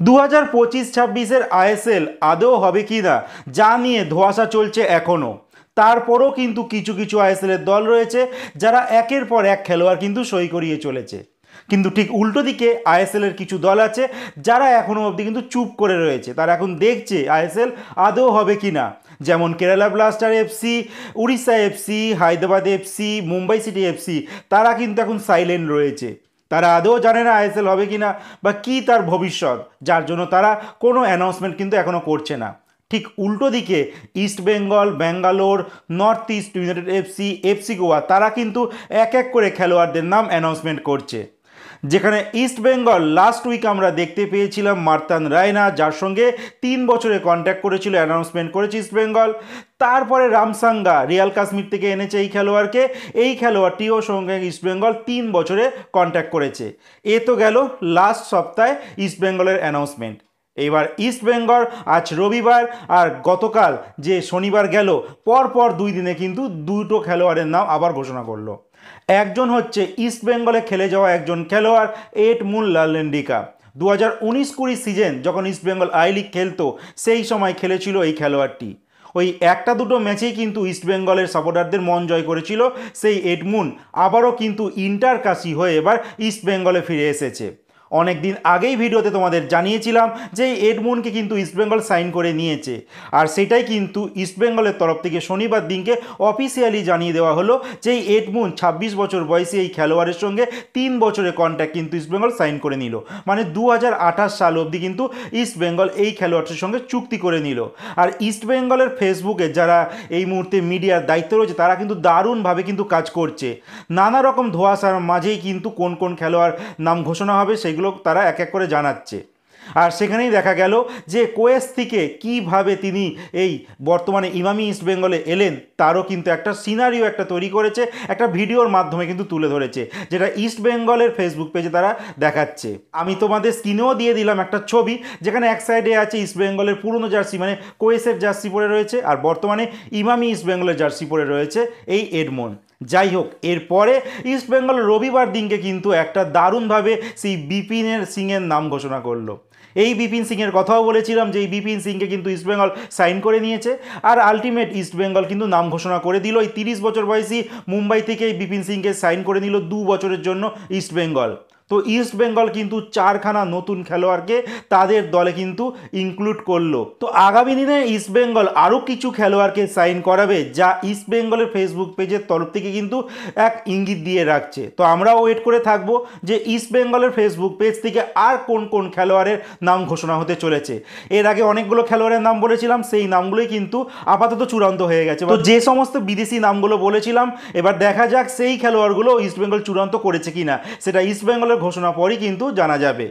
2025-26-এর ISL আদৌ হবে কি না যা নিয়ে ধোঁয়াশা চলছে এখনও। তারপরও কিন্তু কিছু কিছু আইএসএলের দল রয়েছে যারা একের পর এক খেলোয়াড় কিন্তু সই করিয়ে চলেছে। কিন্তু ঠিক উল্টো দিকে আইএসএলের কিছু দল আছে যারা এখনও অবধি কিন্তু চুপ করে রয়েছে। তারা এখন দেখছে আইএসএল আদৌ হবে কি না। যেমন Kerala blaster FC, Orissa FC, Hyderabad FC, Mumbai city FC, তারা কিন্তু এখন সাইলেন্ট রয়েছে। তারা আদৌ জানে না আইএসএল হবে কি না বা কী তার ভবিষ্যৎ, যার জন্য তারা কোনো অ্যানাউন্সমেন্ট কিন্তু এখনও করছে না। ঠিক উল্টো দিকে east Bengal, Bangalore, north east United FC, FC Goa, তারা কিন্তু এক এক করে খেলোয়াড়দের নাম অ্যানাউন্সমেন্ট করছে। যেখানে ইস্ট বেঙ্গল লাস্ট উইক আমরা দেখতে পেয়েছিলাম মার্তান রায়না, যার সঙ্গে 3 বছরে কন্ট্যাক্ট করেছিল, অ্যানাউন্সমেন্ট করেছে ইস্ট বেঙ্গল। তারপরে রামসাঙ্গা রিয়াল কাশ্মীর থেকে এনেছে এই খেলোয়াড়কে। এই খেলোয়াড়টিও সঙ্গে ইস্ট বেঙ্গল 3 বছরে কন্ট্যাক্ট করেছে। এ তো গেল লাস্ট সপ্তাহে ইস্ট বেঙ্গলের অ্যানাউন্সমেন্ট। এবার ইস্ট বেঙ্গল আজ রবিবার আর গতকাল যে শনিবার গেল, পরপর 2 দিনে কিন্তু দুটো খেলোয়াড়ের নাম আবার ঘোষণা করলো। একজন হচ্ছে ইস্ট বেঙ্গলে খেলে যাওয়া একজন খেলোয়াড় এডমুন লালেন্ডিকা। 2019-20 সিজন যখন ইস্ট বেঙ্গল আই লিগ খেলতো সেই সময় খেলেছিল এই খেলোয়াড়টি। ওই একটা দুটো ম্যাচেই কিন্তু ইস্ট বেঙ্গলের সাপোর্টারদের মন জয় করেছিল সেই এডমুন। আবারও কিন্তু ইন্টার কাশি হয়ে এবার ইস্ট বেঙ্গলে ফিরে এসেছে। অনেক দিন আগেই ভিডিওতে তোমাদের জানিয়েছিলাম যে এডমুনকে কিন্তু ইস্টবেঙ্গল সাইন করে নিয়েছে, আর সেটাই কিন্তু ইস্টবেঙ্গলের তরফ থেকে শনিবার দিনকে অফিসিয়ালি জানিয়ে দেওয়া হলো যে এডমুন 26 বছর বয়সী এই খেলোয়াড়ের সঙ্গে 3 বছরের কন্ট্রাক্ট কিন্তু ইস্টবেঙ্গল সাইন করে নিল। মানে 2028 সাল অবধি কিন্তু ইস্টবেঙ্গল এই খেলোয়াড়টির সঙ্গে চুক্তি করে নিল। আর ইস্টবেঙ্গলের ফেসবুকে যারা এই মুহূর্তে মিডিয়ার দায়িত্ব রয়েছে তারা কিন্তু দারুণভাবে কিন্তু কাজ করছে। নানা রকম ধোঁয়াশার মাঝেই কিন্তু কোন কোন খেলোয়াড় নাম ঘোষণা হবে সেগুলো তারা এক এক করে জানাচ্ছে। আর সেখানেই দেখা গেল যে কোয়েস থেকে কিভাবে তিনি এই বর্তমানে ইমামি ইস্ট বেঙ্গলে এলেন তারও কিন্তু একটা সিনারিও একটা তৈরি করেছে, একটা ভিডিওর মাধ্যমে কিন্তু তুলে ধরেছে, যেটা ইস্ট বেঙ্গলের ফেসবুক পেজে তারা দেখাচ্ছে। আমি তোমাদের স্ক্রিনেও দিয়ে দিলাম একটা ছবি, যেখানে এক সাইডে আছে ইস্ট বেঙ্গলের পুরনো জার্সি মানে কোয়েসের জার্সি পরে রয়েছে, আর বর্তমানে ইমামি ইস্ট বেঙ্গলের জার্সি পরে রয়েছে এই এডমন। যাই হোক, এরপরে ইস্ট বেঙ্গল রবিবার দিনকে কিন্তু একটা দারুণভাবে সেই বিপিনের সিংয়ের নাম ঘোষণা করলো। এই বিপিন সিংয়ের কথাও বলেছিলাম যে এই বিপিন সিংকে কিন্তু ইস্টবেঙ্গল সাইন করে নিয়েছে, আর আলটিমেট ইস্টবেঙ্গল কিন্তু নাম ঘোষণা করে দিল। এই 30 বছর বয়সী মুম্বাই থেকে এই বিপিন সিংকে সাইন করে নিল 2 বছরের জন্য ইস্টবেঙ্গল। তো ইস্ট বেঙ্গল কিন্তু 4খানা নতুন খেলোয়াড়কে তাদের দলে কিন্তু ইনক্লুড করলো। তো আগামী দিনে ইস্ট বেঙ্গল আরও কিছু খেলোয়াড়কে সাইন করাবে, যা ইস্ট বেঙ্গলের ফেসবুক পেজের তরফ থেকে কিন্তু এক ইঙ্গিত দিয়ে রাখছে। তো আমরাও ওয়েট করে থাকবো যে ইস্ট বেঙ্গলের ফেসবুক পেজ থেকে আর কোন কোন খেলোয়াড়ের নাম ঘোষণা হতে চলেছে। এর আগে অনেকগুলো খেলোয়াড়ের নাম বলেছিলাম, সেই নামগুলোই কিন্তু আপাতত চূড়ান্ত হয়ে গেছে। তো যে সমস্ত বিদেশি নামগুলো বলেছিলাম, এবার দেখা যাক সেই খেলোয়াড়গুলো ইস্ট বেঙ্গল চূড়ান্ত করেছে কিনা, সেটা ইস্ট বেঙ্গলের ঘোষণা পরই কিন্তু জানা যাবে।